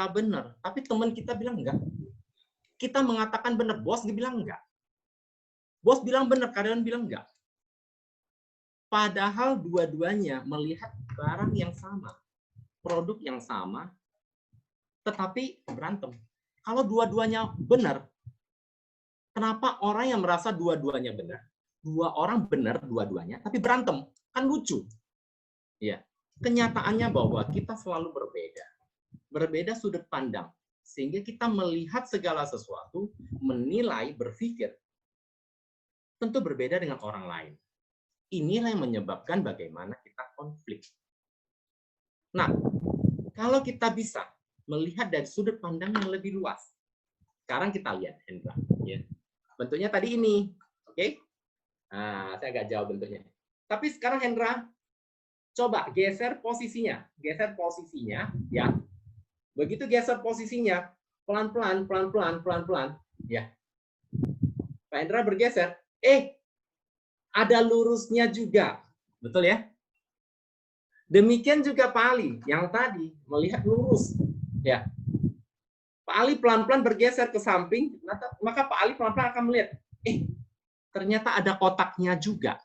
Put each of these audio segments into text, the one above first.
kita benar, tapi teman kita bilang enggak. Kita mengatakan benar, bos dibilang enggak. Bos bilang benar, karyawan bilang enggak. Padahal dua-duanya melihat barang yang sama, produk yang sama, tetapi berantem. Kalau dua-duanya benar, kenapa orang yang merasa dua-duanya benar? Dua orang benar dua-duanya, tapi berantem. Kan lucu. Ya. Kenyataannya bahwa kita selalu berbeda. Berbeda sudut pandang. Sehingga kita melihat segala sesuatu, menilai, berpikir, tentu berbeda dengan orang lain. Inilah yang menyebabkan bagaimana kita konflik. Nah, kalau kita bisa melihat dari sudut pandang yang lebih luas. Sekarang kita lihat, Hendra. Ya. Bentuknya tadi ini. Oke? Nah, saya agak jauh bentuknya. Tapi sekarang Hendra, coba geser posisinya. Geser posisinya, ya. Begitu geser posisinya, pelan-pelan, pelan-pelan, pelan-pelan. Ya. Pak Hendra bergeser. Ada lurusnya juga. Betul ya? Demikian juga Pak Ali yang tadi melihat lurus. Ya. Pak Ali pelan-pelan bergeser ke samping, maka Pak Ali pelan-pelan akan melihat, ternyata ada kotaknya juga.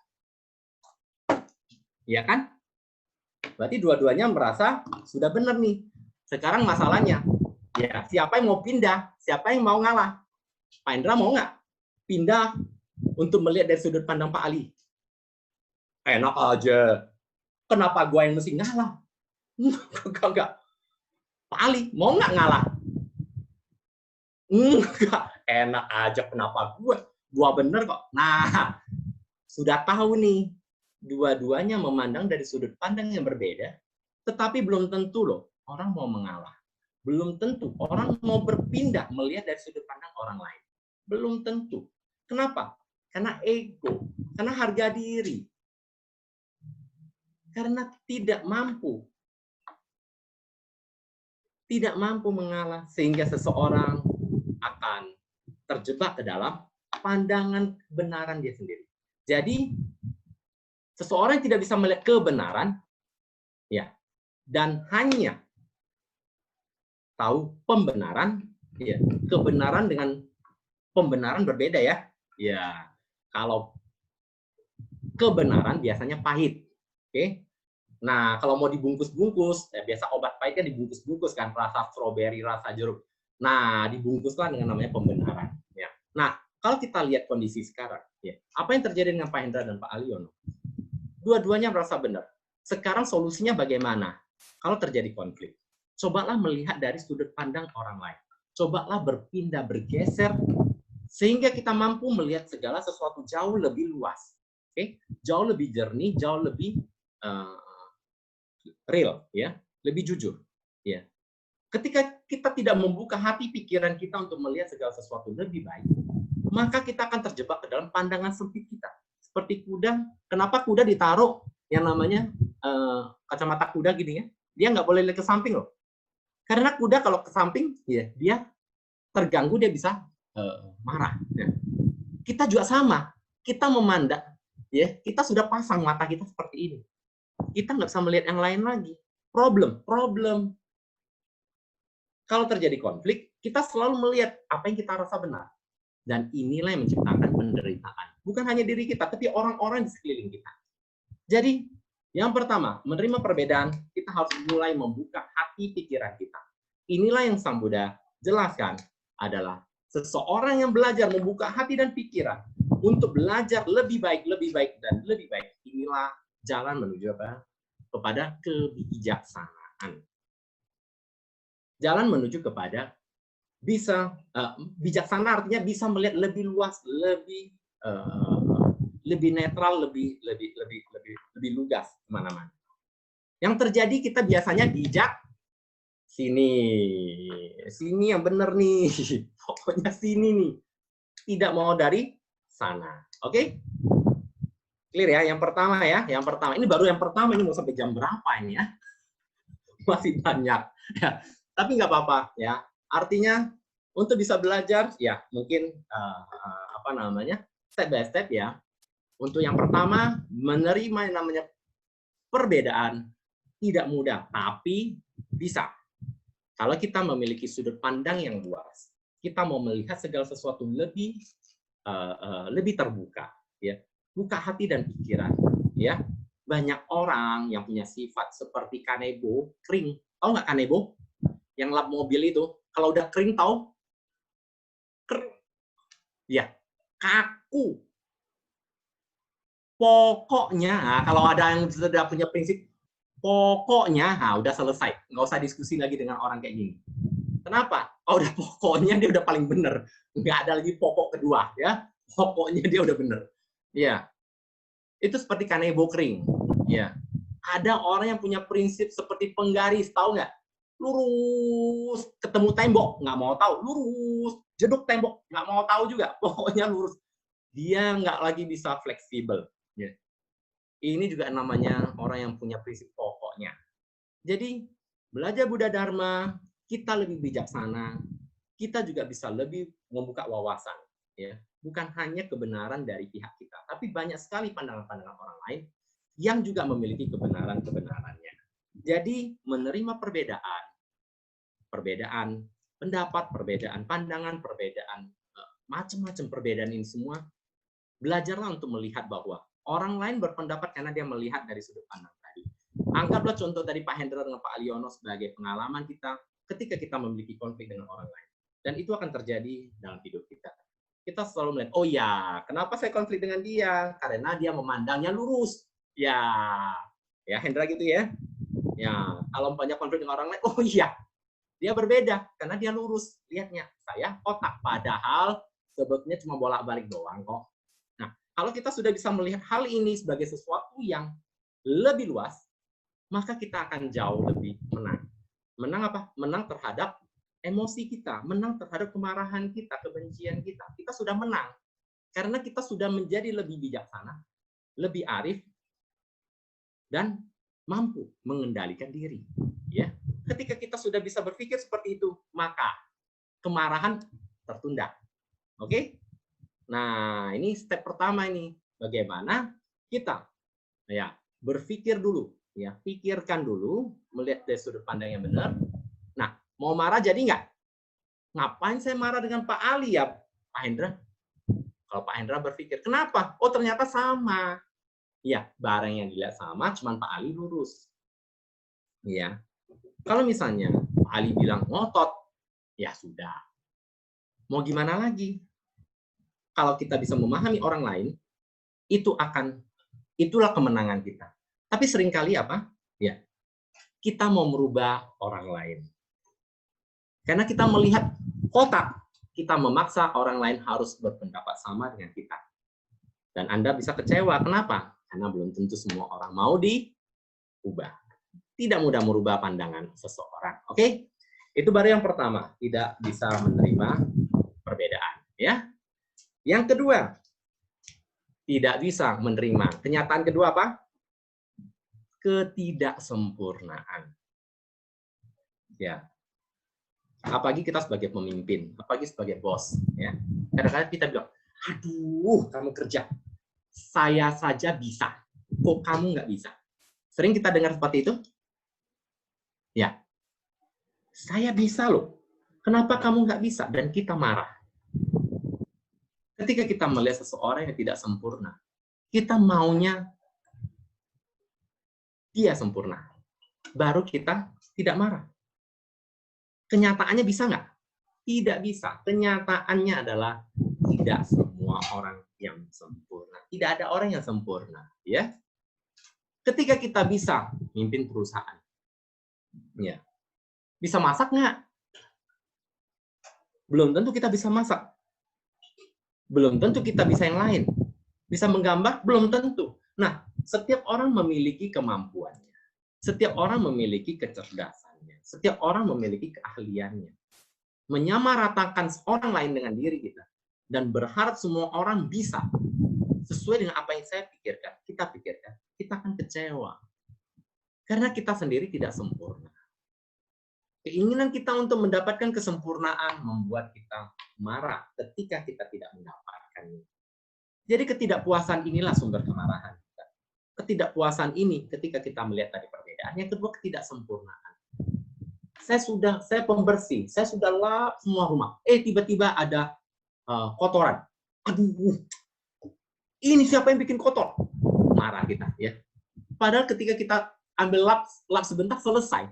Ya kan? Berarti dua-duanya merasa sudah benar nih. Sekarang masalahnya, ya siapa yang mau pindah? Siapa yang mau ngalah? Pak Indra mau nggak pindah untuk melihat dari sudut pandang Pak Ali? Enak aja. Kenapa gue yang mesti ngalah? Enggak. Pak Ali, mau nggak ngalah? Enggak. Enak aja, kenapa gue? Gue bener kok. Nah, sudah tahu nih, dua-duanya memandang dari sudut pandang yang berbeda, tetapi belum tentu loh orang mau mengalah. Belum tentu orang mau berpindah melihat dari sudut pandang orang lain. Belum tentu. Kenapa? Karena ego, karena harga diri. Karena tidak mampu mengalah, sehingga seseorang akan terjebak ke dalam pandangan kebenaran dia sendiri. Jadi, seseorang tidak bisa melihat kebenaran, ya, dan hanya tahu pembenaran, ya, kebenaran dengan pembenaran berbeda ya. Ya, kalau kebenaran biasanya pahit. Oke. Nah, kalau mau dibungkus-bungkus, ya biasa obat pahit kan dibungkus-bungkus kan, rasa stroberi, rasa jeruk. Nah, dibungkuslah dengan namanya pembenaran. Ya. Nah, kalau kita lihat kondisi sekarang, ya, apa yang terjadi dengan Pak Hendra dan Pak Aliono? Dua-duanya merasa benar. Sekarang solusinya bagaimana? Kalau terjadi konflik, cobalah melihat dari sudut pandang orang lain. Cobalah berpindah, bergeser, sehingga kita mampu melihat segala sesuatu jauh lebih luas. Oke? Jauh lebih jernih, jauh lebih real, ya, lebih jujur, ya. Ketika kita tidak membuka hati pikiran kita untuk melihat segala sesuatu lebih baik, maka kita akan terjebak ke dalam pandangan sempit kita. Seperti kuda, kenapa kuda ditaruh yang namanya kacamata kuda gini ya? Dia nggak boleh lihat ke samping loh. Karena kuda kalau ke samping, ya dia terganggu, dia bisa marah. Ya. Kita juga sama, kita memandang, ya kita sudah pasang mata kita seperti ini. Kita nggak bisa melihat yang lain lagi. Problem. Kalau terjadi konflik, kita selalu melihat apa yang kita rasa benar. Dan inilah yang menciptakan penderitaan. Bukan hanya diri kita, tapi orang-orang di sekeliling kita. Jadi, yang pertama, menerima perbedaan, kita harus mulai membuka hati pikiran kita. Inilah yang Sang Buddha jelaskan adalah seseorang yang belajar membuka hati dan pikiran untuk belajar lebih baik, dan lebih baik. Inilah jalan menuju apa? Kepada kebijaksanaan. Jalan menuju kepada bisa bijaksana, artinya bisa melihat lebih luas, lebih netral, lebih lugas kemana-mana. Yang terjadi kita biasanya bijak sini yang benar nih, pokoknya sini nih, tidak mau dari sana. Oke? Clear ya? Yang pertama ya, ini baru yang pertama, ini mau sampai jam berapa ini ya? Masih banyak ya, tapi nggak apa-apa ya. Artinya untuk bisa belajar ya mungkin step by step ya. Untuk yang pertama, menerima yang namanya perbedaan tidak mudah, tapi bisa. Kalau kita memiliki sudut pandang yang luas, kita mau melihat segala sesuatu lebih terbuka, ya, buka hati dan pikiran, ya. Banyak orang yang punya sifat seperti kanebo, kering. Tahu nggak kanebo? Yang lap mobil itu, kalau udah kering tahu? Ya, kaku. Pokoknya, kalau ada yang sudah punya prinsip, pokoknya, udah selesai. Nggak usah diskusi lagi dengan orang kayak gini. Kenapa? Oh, udah pokoknya dia udah paling benar. Nggak ada lagi pokok kedua, ya. Pokoknya dia udah benar. Ya, itu seperti kanebo kering. Ya, ada orang yang punya prinsip seperti penggaris, tahu nggak? Lurus, ketemu tembok, nggak mau tahu. Lurus, jeduk tembok, nggak mau tahu juga. Pokoknya lurus. Dia nggak lagi bisa fleksibel. Ya. Ini juga namanya orang yang punya prinsip pokoknya. Jadi, belajar Buddha Dharma, kita lebih bijaksana, kita juga bisa lebih membuka wawasan. Ya. Bukan hanya kebenaran dari pihak kita, tapi banyak sekali pandangan-pandangan orang lain yang juga memiliki kebenaran-kebenarannya. Jadi, menerima perbedaan pendapat, perbedaan pandangan, perbedaan macam-macam perbedaan ini semua, belajarlah untuk melihat bahwa orang lain berpendapat karena dia melihat dari sudut pandang tadi. Anggaplah contoh dari Pak Hendra dengan Pak Aliono sebagai pengalaman kita ketika kita memiliki konflik dengan orang lain. Dan itu akan terjadi dalam hidup kita. Kita selalu melihat, oh ya, kenapa saya konflik dengan dia? Karena dia memandangnya lurus. Ya Hendra gitu ya. Ya, kalau banyak konflik dengan orang lain, oh iya, dia berbeda karena dia lurus. Lihatnya, saya kotak. Padahal sebetulnya cuma bolak-balik doang kok. Nah, kalau kita sudah bisa melihat hal ini sebagai sesuatu yang lebih luas, maka kita akan jauh lebih menang. Menang apa? Menang terhadap emosi kita, menang terhadap kemarahan kita, kebencian kita. Kita sudah menang. Karena kita sudah menjadi lebih bijaksana, lebih arif, dan mampu mengendalikan diri. Ya. Ketika kita sudah bisa berpikir seperti itu, maka kemarahan tertunda. Oke? Nah, ini step pertama ini. Bagaimana kita berpikir dulu, pikirkan dulu, melihat dari sudut pandang yang benar. Nah, mau marah jadi nggak? Ngapain saya marah dengan Pak Ali ya, Pak Hendra? Kalau Pak Hendra berpikir, kenapa? Oh, ternyata sama. Ya, barang yang dilihat sama, cuman Pak Ali lurus. Ya. Kalau misalnya Pak Ali bilang ngotot, ya sudah. Mau gimana lagi? Kalau kita bisa memahami orang lain, itulah kemenangan kita. Tapi seringkali apa? Ya, kita mau merubah orang lain. Karena kita melihat kotak, kita memaksa orang lain harus berpendapat sama dengan kita. Dan Anda bisa kecewa. Kenapa? Karena belum tentu semua orang mau diubah. Tidak mudah merubah pandangan seseorang. Oke? Itu baru yang pertama, tidak bisa menerima perbedaan. Ya. Yang kedua, tidak bisa menerima. Kenyataan kedua apa? Ketidaksempurnaan. Ya. Apalagi kita sebagai pemimpin, apalagi sebagai bos. Ya. Kadang-kadang kita bilang, aduh, kamu kerja. Saya saja bisa. Kok kamu nggak bisa? Sering kita dengar seperti itu? Ya. Saya bisa loh. Kenapa kamu nggak bisa? Dan kita marah. Ketika kita melihat seseorang yang tidak sempurna, kita maunya dia sempurna. Baru kita tidak marah. Kenyataannya bisa nggak? Tidak bisa. Kenyataannya adalah tidak semua orang yang sempurna. Tidak ada orang yang sempurna. Ya. Ketika kita bisa mimpin perusahaan, ya, bisa masak nggak? Belum tentu kita bisa masak. Belum tentu kita bisa yang lain. Bisa menggambar? Belum tentu. Nah, setiap orang memiliki kemampuannya. Setiap orang memiliki kecerdasannya. Setiap orang memiliki keahliannya. Menyamaratakan orang lain dengan diri kita. Dan berharap semua orang bisa. Sesuai dengan apa yang saya pikirkan, kita akan kecewa. Karena kita sendiri tidak sempurna. Keinginan kita untuk mendapatkan kesempurnaan membuat kita marah ketika kita tidak mendapatkannya. Jadi ketidakpuasan inilah sumber kemarahan kita. Ketidakpuasan ini ketika kita melihat dari perbedaan. Yang kedua, ketidaksempurnaan. saya pembersih, saya sudah lap semua rumah. Tiba-tiba ada kotoran. Aduh, ini siapa yang bikin kotor? Marah kita, ya. Padahal ketika kita ambil lap sebentar selesai.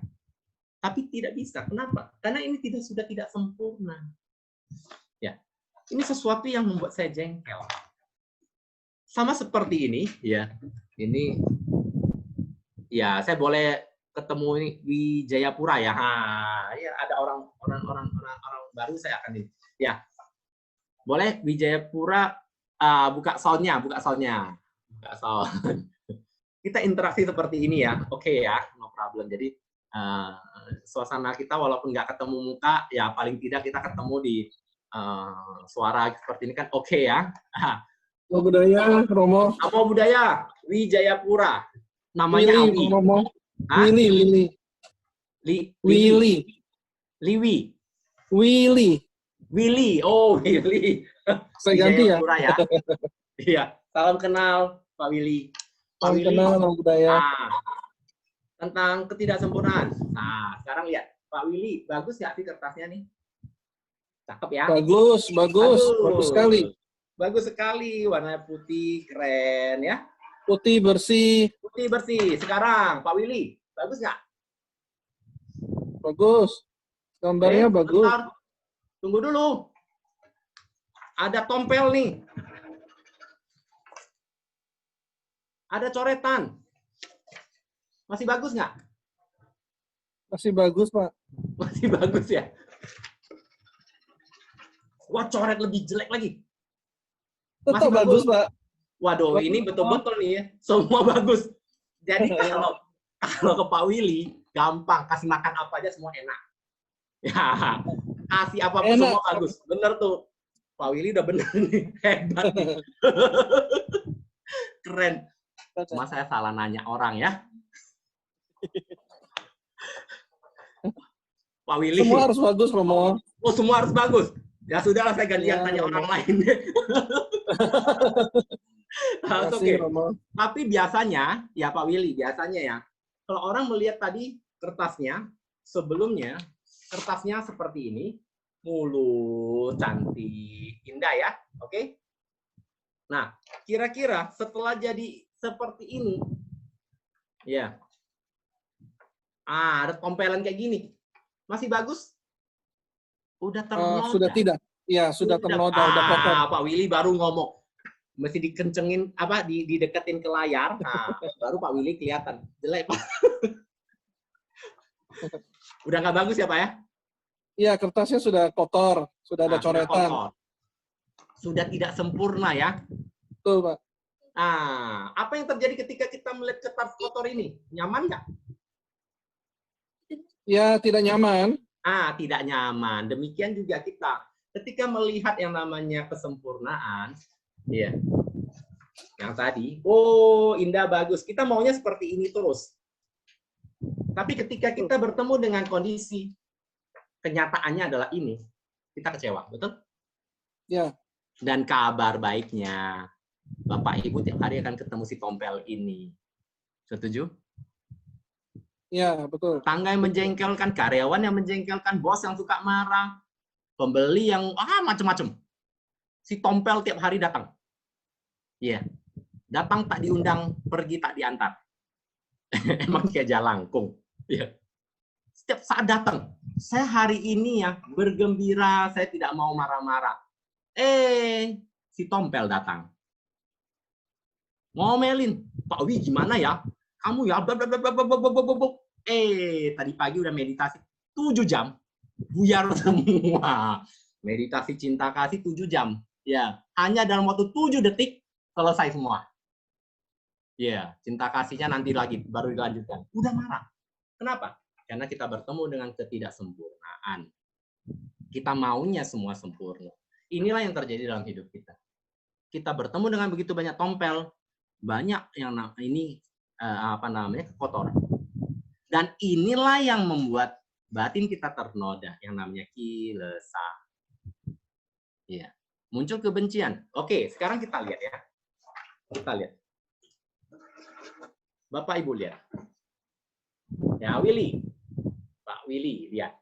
Tapi tidak bisa. Kenapa? Karena ini sudah tidak sempurna. Ya, ini sesuatu yang membuat saya jengkel. Sama seperti ini, ya. Ini, ya, saya boleh ketemu ini di Jayapura, ya. Ya, ada orang baru, saya akan ini. Ya, boleh di Jayapura buka soundnya. Buka sound. Kita interaksi seperti ini, ya. Oke, ya, no problem. Jadi suasana kita walaupun nggak ketemu muka, ya paling tidak kita ketemu di suara seperti ini kan, oke, ya. Namo Buddhaya, Romo. Namo Buddhaya, Wijayapura. Namanya Willy, Awi. Romo. Willy. Willy. Oh, Willy. Saya ganti ya. Ya. Iya. Salam kenal, Pak Willy. Salam kenal, Namo Buddhaya. Tentang ketidaksempurnaan. Nah, sekarang lihat, Pak Willy, bagus ya sih kertasnya nih? Cakep ya? Bagus sekali. Bagus sekali, warna putih, keren ya. Putih bersih. Sekarang, Pak Willy, bagus nggak? Bagus. Gambarnya bagus. Bentar. Tunggu dulu. Ada tompel nih. Ada coretan. Masih bagus nggak? Masih bagus, Pak. Masih bagus ya? Wah, coret lebih jelek lagi. Tetap bagus, Pak. Waduh, ini betul-betul nih ya. Semua bagus. Jadi kalau ke Pak Willy, gampang. Kasih makan apa aja semua enak. Ya, kasih apapun enak. Semua bagus. Bener tuh. Pak Willy udah bener nih. Hebat nih. Keren. Cuma saya salah nanya orang ya. Pak Willy. Semua harus bagus, Romo. Oh, semua harus bagus. Ya sudahlah, saya gantian tanya orang lain. Oke. Tapi biasanya, ya Pak Willy, biasanya ya, kalau orang melihat tadi kertasnya, sebelumnya kertasnya seperti ini, mulus, cantik, indah ya, oke? Nah, kira-kira setelah jadi seperti ini, ya, ada tempelan kayak gini, masih bagus? Udah ternoda. Sudah tidak. Ya, sudah ternoda, udah kotor. Pak Willy baru ngomong. Mesti dikencengin, dideketin ke layar. Nah, baru Pak Willy kelihatan. Jelek, Pak. Udah nggak bagus ya, Pak ya? Iya, kertasnya sudah kotor. Sudah ada coretan. Sudah tidak sempurna ya? Betul, Pak. Nah, apa yang terjadi ketika kita melihat kertas kotor ini? Nyaman nggak? Ya, tidak nyaman. Tidak nyaman. Demikian juga kita. Ketika melihat yang namanya kesempurnaan, ya, yang tadi, oh indah bagus. Kita maunya seperti ini terus. Tapi ketika kita bertemu dengan kondisi, kenyataannya adalah ini, kita kecewa, betul? Ya. Dan kabar baiknya, Bapak Ibu tiap hari akan ketemu si tompel ini. Setuju? Ya, betul. Tangga yang menjengkelkan, karyawan yang menjengkelkan, bos yang suka marah, pembeli yang macam-macam. Si tompel tiap hari datang. Iya. Datang tak diundang, pergi tak diantar. Emang kayak jalangkung. Iya. Setiap saat datang. Saya hari ini ya bergembira, saya tidak mau marah-marah. Si tompel datang. Ngomelin, Pak Wi gimana ya? Kamu ya, tadi pagi udah meditasi 7 jam, buyar semua. Meditasi cinta kasih 7 jam. Ya, hanya dalam waktu 7 detik selesai semua. Ya, cinta kasihnya nanti lagi baru dilanjutkan. Udah marah. Kenapa? Karena kita bertemu dengan ketidaksempurnaan. Kita maunya semua sempurna. Inilah yang terjadi dalam hidup kita. Kita bertemu dengan begitu banyak tompel, banyak yang ini kotoran. Dan inilah yang membuat batin kita ternoda, yang namanya kilesa. Ya. Muncul kebencian. Oke, sekarang kita lihat ya. Kita lihat. Bapak Ibu lihat. Ya, Willy. Pak Willy, lihat.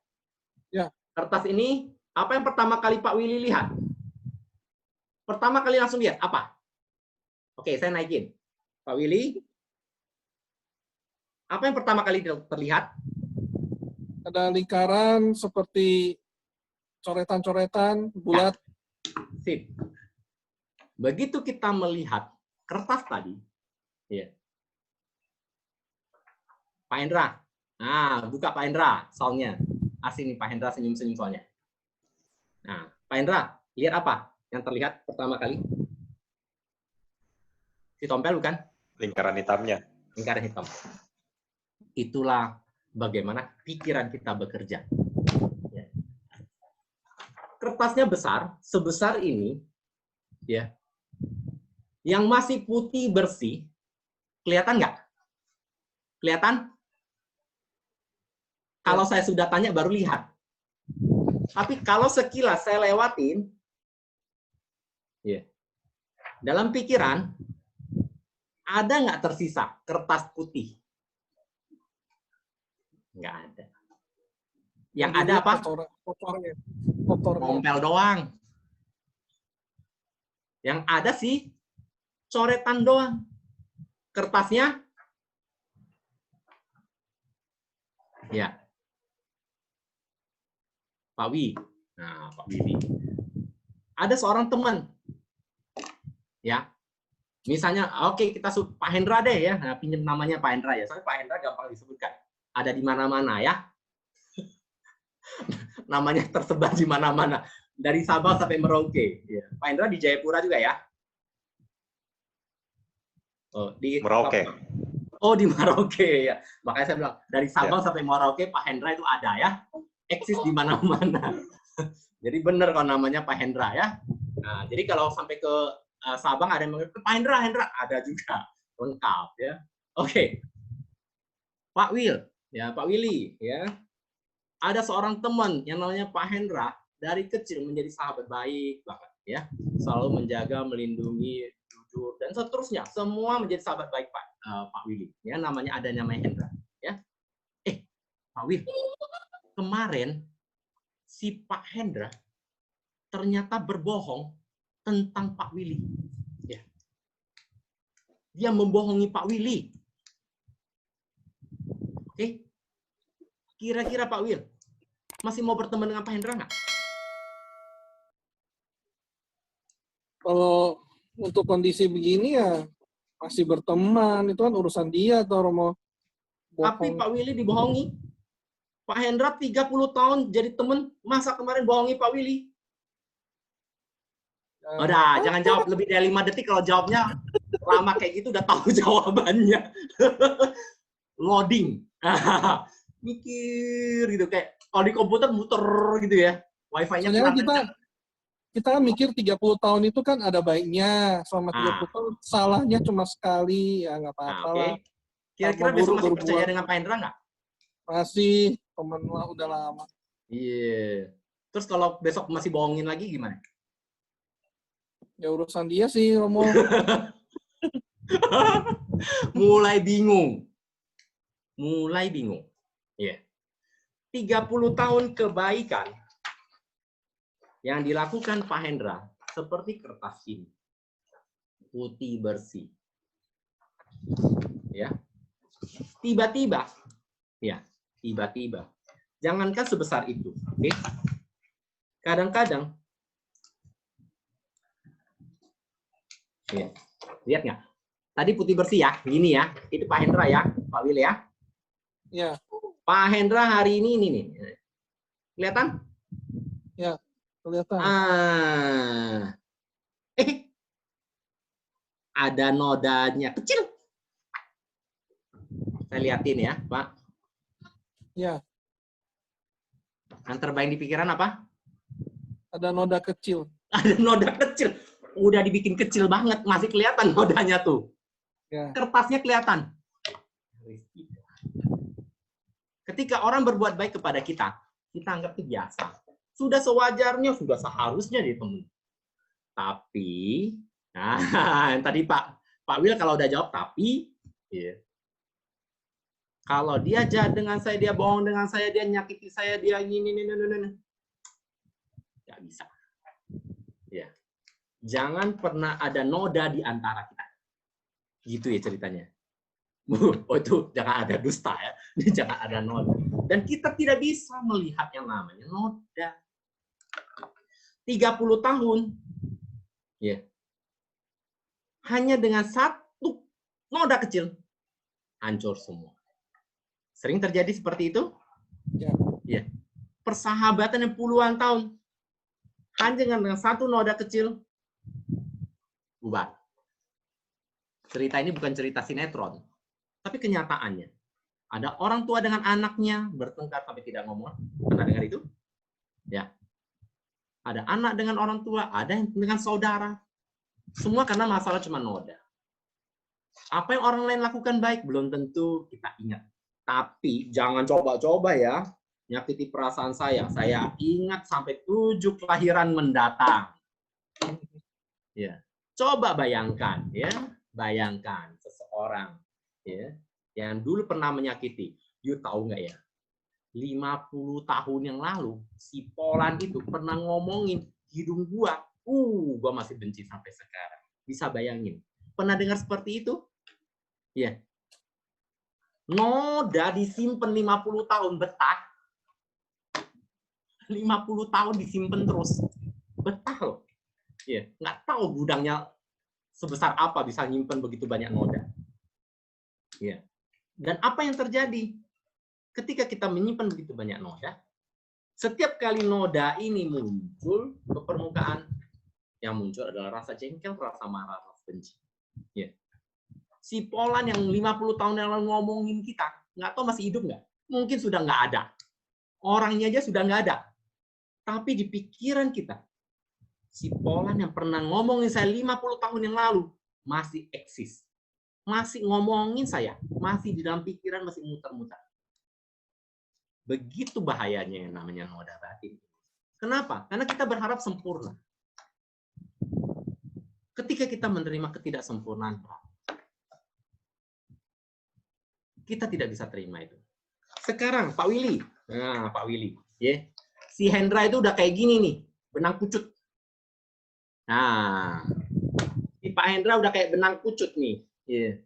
Ya. Kertas ini, apa yang pertama kali Pak Willy lihat? Pertama kali langsung lihat, apa? Oke, saya naikin. Pak Willy, apa yang pertama kali terlihat? Ada lingkaran seperti coretan-coretan bulat. Ya. Sip. Begitu kita melihat kertas tadi, ya. Pak Hendra, nah buka Pak Hendra soalnya. Asik nih Pak Hendra senyum-senyum soalnya. Nah, Pak Hendra, lihat apa yang terlihat pertama kali? Si tompel bukan? Lingkaran hitamnya. Lingkaran hitam. Itulah bagaimana pikiran kita bekerja. Ya. Kertasnya besar, sebesar ini, ya. Yang masih putih bersih, kelihatan nggak? Kelihatan? Kalau saya sudah tanya baru lihat. Tapi kalau sekilas saya lewatin, ya, dalam pikiran ada nggak tersisa kertas putih? Nggak ada. Yang ada apa? Kotornya. Tompel doang. Yang ada sih coretan doang. Kertasnya, ya. Pak Wi. Nah, Pak Willy. Ada seorang teman. Ya. Misalnya, oke, kita Pak Hendra deh ya. Nah, pinjam namanya Pak Hendra ya. Soalnya Pak Hendra gampang disebutkan. Ada di mana-mana ya. Namanya tersebar di mana-mana. Dari Sabang sampai Merauke. Ya. Pak Hendra di Jayapura juga ya. Oh, di Merauke. Oh, di Merauke ya. Makanya saya bilang dari Sabang sampai Merauke Pak Hendra itu ada ya. Eksis di mana-mana. Jadi benar kalau namanya Pak Hendra ya. Nah, jadi kalau sampai ke Sabang ada yang manggil Pak Hendra, ada juga lengkap ya. Oke. Pak Will, ya Pak Willy ya. Ada seorang teman yang namanya Pak Hendra dari kecil menjadi sahabat baik banget ya. Selalu menjaga, melindungi, jujur dan seterusnya. Semua menjadi sahabat baik Pak Willy. Ya, namanya Hendra ya. Pak Will, kemarin si Pak Hendra ternyata berbohong tentang Pak Willy. Ya. Dia membohongi Pak Willy. Oke. Kira-kira Pak Will masih mau berteman dengan Pak Hendra nggak? Kalau untuk kondisi begini ya masih berteman, itu kan urusan dia atau mau bohong. Tapi Pak Willy dibohongi. Pak Hendra 30 tahun jadi teman, masa kemarin bohongi Pak Willy? Udah, jangan jawab lebih dari 5 detik. Kalau jawabnya lama kayak gitu udah tahu jawabannya. Loading. Mikir gitu kayak kalau di komputer muter gitu ya. Wifi-nya kurang. Kita kan mikir 30 tahun itu kan ada baiknya. Selama 30 tahun salahnya cuma sekali, ya nggak apa-apa lah. Kira-kira besok masih percaya dengan Pak Hendra nggak? Masih, teman lah udah lama. Iya. Terus kalau besok masih bohongin lagi gimana? Ya urusan dia sih, Romo. Mulai bingung. Iya. 30 tahun kebaikan yang dilakukan Pak Hendra seperti kertas ini. Putih bersih. Ya. Tiba-tiba. Jangankan sebesar itu. Oke. Kadang-kadang ya. Lihat nggak? Tadi putih bersih ya, gini ya. Itu Pak Hendra ya, Pak Will ya. Ya. Pak Hendra hari ini nih. Kelihatan? Ya, kelihatan. Ada nodanya kecil. Saya liatin ya, Pak. Ya. Yang terbayang di pikiran apa? Ada noda kecil. Ada noda kecil. Udah dibikin kecil banget, masih kelihatan nodanya tuh. Ya. Kertasnya kelihatan. Ketika orang berbuat baik kepada kita, kita anggap itu biasa. Sudah sewajarnya, sudah seharusnya ditemukan. Tapi, nah, yang tadi Pak Will kalau udah jawab tapi, ya. Kalau dia jahat dengan saya, dia bohong dengan saya, dia nyakiti saya, dia ini. Nggak bisa. Ya. Jangan pernah ada noda di antara kita. Gitu ya ceritanya. Oh itu jangan ada dusta ya. Jangan ada noda. Dan kita tidak bisa melihat yang namanya noda. 30 tahun. Ya. Hanya dengan satu noda kecil. Hancur semua. Sering terjadi seperti itu? Ya. Ya. Persahabatan yang puluhan tahun. Hanya dengan satu noda kecil. Bubar. Cerita ini bukan cerita sinetron. Tapi kenyataannya. Ada orang tua dengan anaknya bertengkar tapi tidak ngomong. Pernah dengar itu? Ya. Ada anak dengan orang tua, ada yang dengan saudara. Semua karena masalah cuma noda. Apa yang orang lain lakukan baik belum tentu kita ingat. Tapi jangan coba-coba ya nyakiti perasaan saya. Saya ingat sampai 7 kelahiran mendatang. Ya. Coba bayangkan ya, bayangkan seseorang ya yang dulu pernah menyakiti. You tahu nggak ya? 50 tahun yang lalu si Polan itu pernah ngomongin hidung gua masih benci sampai sekarang. Bisa bayangin. Pernah dengar seperti itu? Ya. Noda disimpan 50 tahun betah. 50 tahun disimpan terus. Betah loh. Ya, nggak tahu gudangnya sebesar apa bisa nyimpan begitu banyak noda. Ya. Dan apa yang terjadi? Ketika kita menyimpan begitu banyak noda, setiap kali noda ini muncul ke permukaan, yang muncul adalah rasa jengkel, rasa marah, rasa benci. Ya. Si Polan yang 50 tahun yang lalu ngomongin kita, nggak tahu masih hidup nggak? Mungkin sudah nggak ada. Orangnya aja sudah nggak ada. Tapi di pikiran kita, si Polan yang pernah ngomongin saya 50 tahun yang lalu, masih eksis. Masih ngomongin saya. Masih di dalam pikiran, masih muter-muter. Begitu bahayanya yang namanya noda batin. Kenapa? Karena kita berharap sempurna. Ketika kita menerima ketidaksempurnaan, kita tidak bisa terima itu. Sekarang Pak Willy, nah Pak Willy, ya, si Hendra itu udah kayak gini nih, benang pucut. Nah, si Pak Hendra udah kayak benang pucut nih. Ya.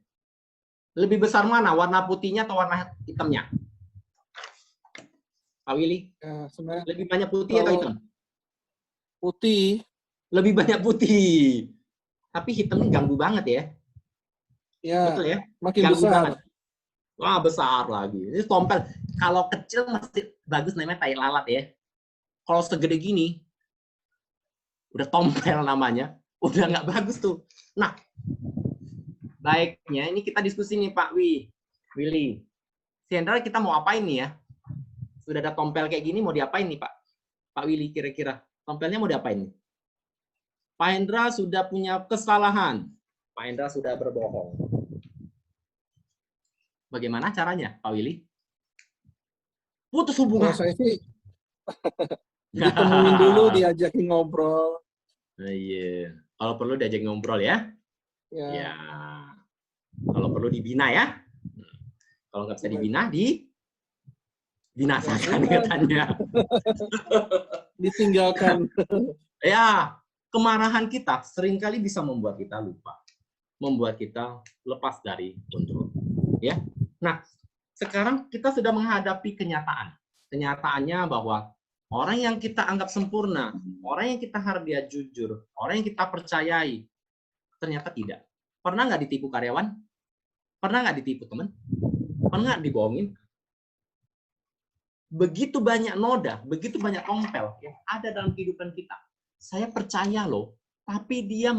Lebih besar mana, warna putihnya atau warna hitamnya? Pak Willy, Ya, lebih banyak putih atau hitam? Putih. Lebih banyak putih. Tapi hitamnya ganggu banget ya. Ya, betul ya? Makin Ganggu besar. banget. Wah, besar lagi. Ini tompel. Kalau kecil masih bagus namanya tai lalat ya. Kalau segede gini, udah tompel namanya. Udah nggak bagus tuh. Nah, baiknya ini kita diskusi nih Pak Willy. Si Hendra kita mau apain nih ya? Sudah ada tompel kayak gini mau diapain nih Pak? Pak Willy kira-kira. Tompelnya mau diapain nih? Pak Hendra sudah punya kesalahan. Pak Hendra sudah berbohong. Bagaimana caranya, Pak Willy? Putus hubungan. Kalau saya sih ditemuin dulu, diajakin ngobrol. Iya. Kalau perlu diajak ngobrol ya. Ya. Ya. Kalau perlu dibina ya. Kalau nggak bisa dibina, dibinasakan katanya. Ditinggalkan. Ya, kemarahan kita seringkali bisa membuat kita lupa. Membuat kita lepas dari kontrol. Ya. Nah, sekarang kita sudah menghadapi kenyataan. Kenyataannya bahwa orang yang kita anggap sempurna, orang yang kita harap dia jujur, orang yang kita percayai, ternyata tidak. Pernah nggak ditipu karyawan? Pernah nggak ditipu teman? Pernah nggak dibohongin? Begitu banyak noda, begitu banyak tompel yang ada dalam kehidupan kita. Saya percaya loh, tapi dia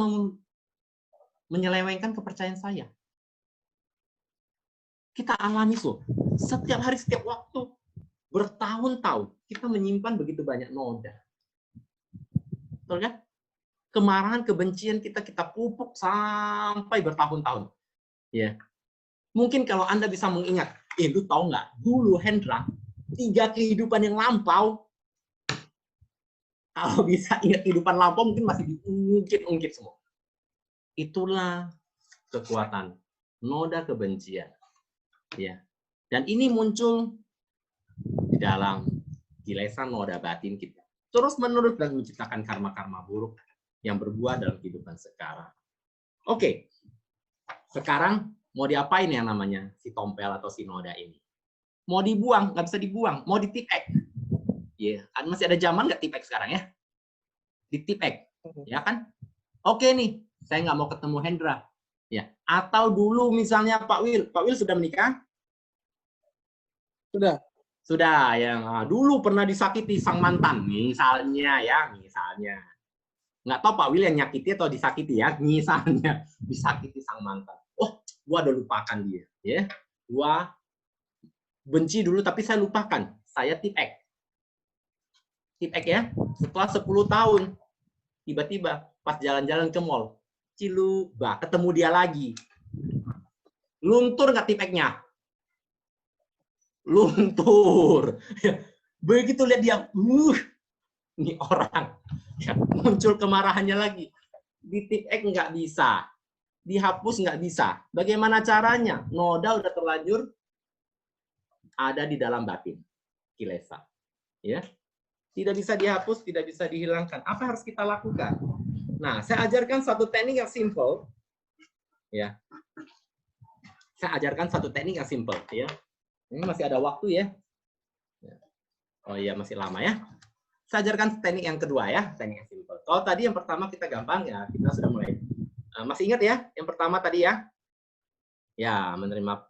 menyelewengkan kepercayaan saya. Kita alami loh, setiap hari, setiap waktu, bertahun-tahun kita menyimpan begitu banyak noda. Betul kan? Kemarahan, kebencian kita pupuk sampai bertahun-tahun. Ya. Mungkin kalau Anda bisa mengingat, lu tahu nggak? Dulu Hendra 3 kehidupan yang lampau. Kalau bisa ingat kehidupan lampau mungkin masih diungkit-ungkit semua. Itulah kekuatan noda kebencian. Ya. Dan ini muncul di dalam kilesan noda batin kita. Terus menerus dan menciptakan karma-karma buruk yang berbuah dalam kehidupan sekarang. Oke, sekarang mau diapain yang namanya si tompel atau si noda ini? Mau dibuang, nggak bisa dibuang. Mau ditipek. Ya, yeah. Masih ada zaman nggak tipek sekarang ya? Ditipek, ya kan? Oke nih, saya nggak mau ketemu Hendra. Ya, atau dulu misalnya Pak Wil sudah menikah? Sudah. Sudah, yang dulu pernah disakiti sang mantan, misalnya ya, misalnya. Nggak tahu Pak Wil yang nyakiti atau disakiti ya, misalnya disakiti sang mantan. Oh, gua udah lupakan dia, ya. Gua benci dulu tapi saya lupakan. Saya tipek. Tipek ya. Setelah 10 tahun tiba-tiba pas jalan-jalan ke mall, Ciluba, ketemu dia lagi. Luntur nggak tipeknya? Luntur. Begitu lihat dia, ini orang. Ya, muncul kemarahannya lagi. Ditipek nggak bisa. Dihapus nggak bisa. Bagaimana caranya? Noda udah terlanjur ada di dalam batin. Kilesa. Ya. Tidak bisa dihapus, tidak bisa dihilangkan. Apa harus kita lakukan? Nah, saya ajarkan satu teknik yang simple. Ya. Saya ajarkan satu teknik yang simple. Ya. Ini masih ada waktu ya. Oh iya, masih lama ya. Saya ajarkan teknik yang kedua ya, teknik yang simple. Kalau tadi yang pertama kita gampang ya, kita sudah mulai. Masih ingat ya, yang pertama tadi ya? Ya, menerima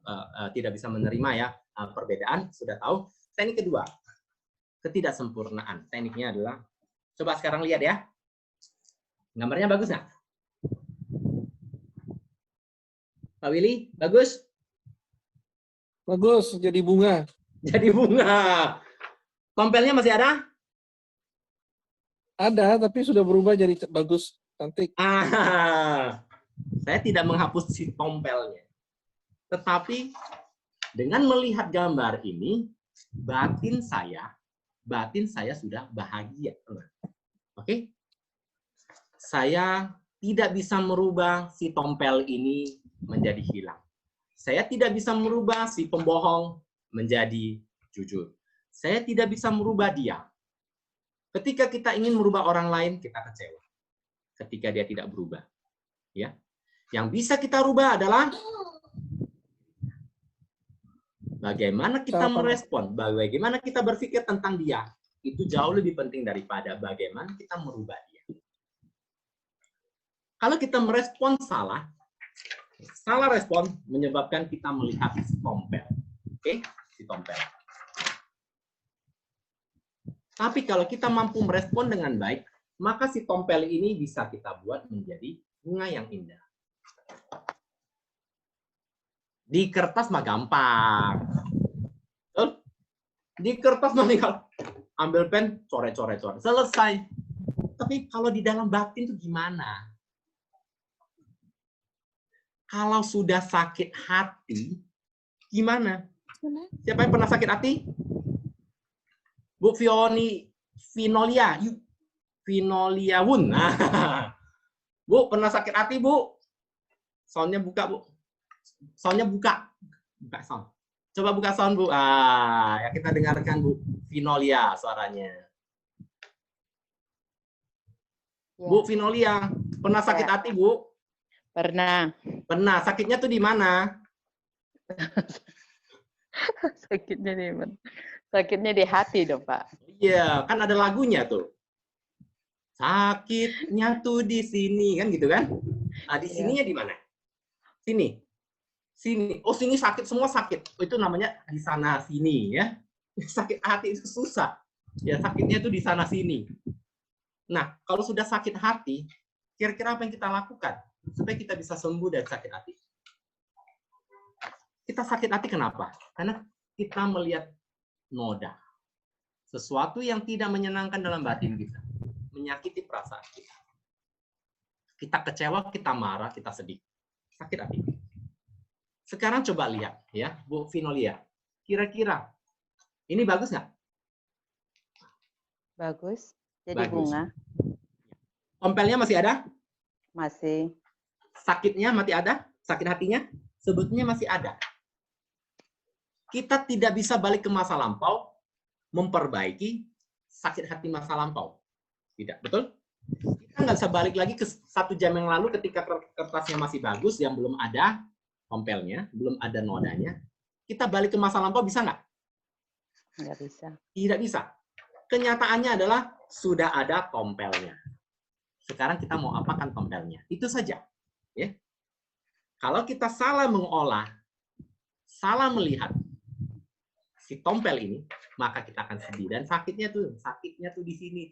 tidak bisa menerima ya perbedaan, sudah tahu. Teknik kedua, ketidaksempurnaan. Tekniknya adalah, coba sekarang lihat ya. Gambarnya bagus nggak? Pak Willy, bagus? Bagus, jadi bunga. Jadi bunga. Tompelnya masih ada? Ada, tapi sudah berubah jadi bagus, cantik. Saya tidak menghapus si tompelnya. Tetapi dengan melihat gambar ini, batin saya sudah bahagia. Oke? Saya tidak bisa merubah si tompel ini menjadi hilang. Saya tidak bisa merubah si pembohong menjadi jujur. Saya tidak bisa merubah dia. Ketika kita ingin merubah orang lain, kita kecewa. Ketika dia tidak berubah. Ya. Yang bisa kita rubah adalah bagaimana kita merespon, bagaimana kita berpikir tentang dia. Itu jauh lebih penting daripada bagaimana kita merubah dia. Kalau kita merespon salah respon menyebabkan kita melihat si tompel. Oke, si tompel. Tapi kalau kita mampu merespon dengan baik, maka si tompel ini bisa kita buat menjadi bunga yang indah. Di kertas mah gampang. Di kertas mah tinggal ambil pen, coret-coret, selesai. Tapi kalau di dalam batin itu gimana? Kalau sudah sakit hati, gimana? Siapa yang pernah sakit hati? Bu Vinolia Wun. Bu, pernah sakit hati, Bu? Soundnya buka, Bu. Soundnya buka. Buka sound. Coba buka sound, Bu. Ya kita dengarkan, Bu. Vinolia suaranya. Ya. Bu Vinolia, pernah sakit hati, Bu? Pernah. Pernah. Sakitnya tuh di mana? Sakitnya di mana? Sakitnya di hati dong, Pak. Iya, kan ada lagunya tuh. Sakitnya tuh di sini, kan gitu kan? Nah, di sininya di mana? Sini. Sini. Oh, sini sakit, semua sakit. Itu namanya di sana sini ya. Sakit hati itu susah. Ya, sakitnya tuh di sana sini. Nah, kalau sudah sakit hati, kira-kira apa yang kita lakukan supaya kita bisa sembuh dari sakit hati? Kita sakit hati kenapa? Karena kita melihat noda. Sesuatu yang tidak menyenangkan dalam batin kita. Menyakiti perasaan kita. Kita kecewa, kita marah, kita sedih. Sakit hati. Sekarang coba lihat ya, Bu Vinolia. Kira-kira ini bagus nggak? Bagus. Jadi bagus. Bunga. Tompelnya masih ada? Masih. Sakitnya masih ada? Sakit hatinya? Sebetulnya masih ada. Kita tidak bisa balik ke masa lampau, memperbaiki sakit hati masa lampau. Tidak, betul? Kita nggak bisa balik lagi ke 1 jam yang lalu ketika kertasnya masih bagus, yang belum ada tompelnya, belum ada nodanya. Kita balik ke masa lampau bisa nggak? Nggak bisa. Tidak bisa. Kenyataannya adalah sudah ada tompelnya. Sekarang kita mau apakan tompelnya? Itu saja. Ya. Kalau kita salah mengolah, salah melihat si tompel ini, maka kita akan sedih. Dan sakitnya tuh di sini.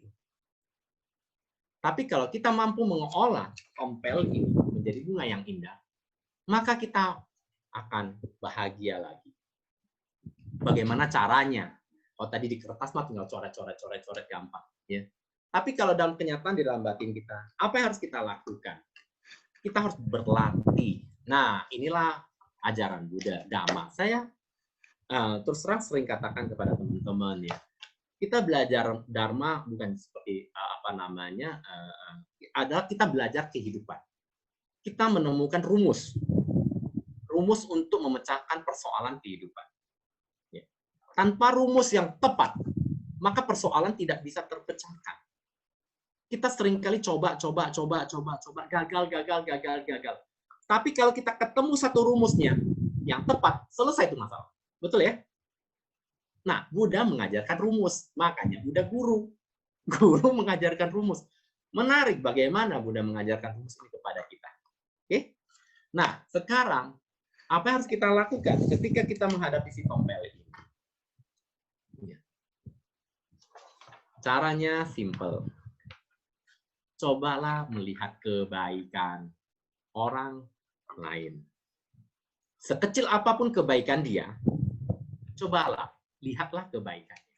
Tapi kalau kita mampu mengolah tompel ini menjadi bunga yang indah, maka kita akan bahagia lagi. Bagaimana caranya? Oh, tadi di kertas mah tinggal coret-coret gampang. Ya. Tapi kalau dalam kenyataan di dalam batin kita, apa yang harus kita lakukan? Kita harus berlatih. Nah, inilah ajaran Buddha, Dhamma. Saya terus terang sering katakan kepada teman-teman ya, kita belajar Dharma bukan seperti adalah kita belajar kehidupan. Kita menemukan rumus untuk memecahkan persoalan kehidupan. Ya. Tanpa rumus yang tepat, maka persoalan tidak bisa terpecahkan. Kita seringkali coba, gagal. Tapi kalau kita ketemu satu rumusnya yang tepat, selesai itu masalah. Betul ya? Nah, Buddha mengajarkan rumus. Makanya Buddha guru. Guru mengajarkan rumus. Menarik bagaimana Buddha mengajarkan rumus ini kepada kita. Oke? Nah, sekarang apa yang harus kita lakukan ketika kita menghadapi si tompel ini? Caranya simple. Cobalah melihat kebaikan orang lain. Sekecil apapun kebaikan dia, cobalah, lihatlah kebaikannya.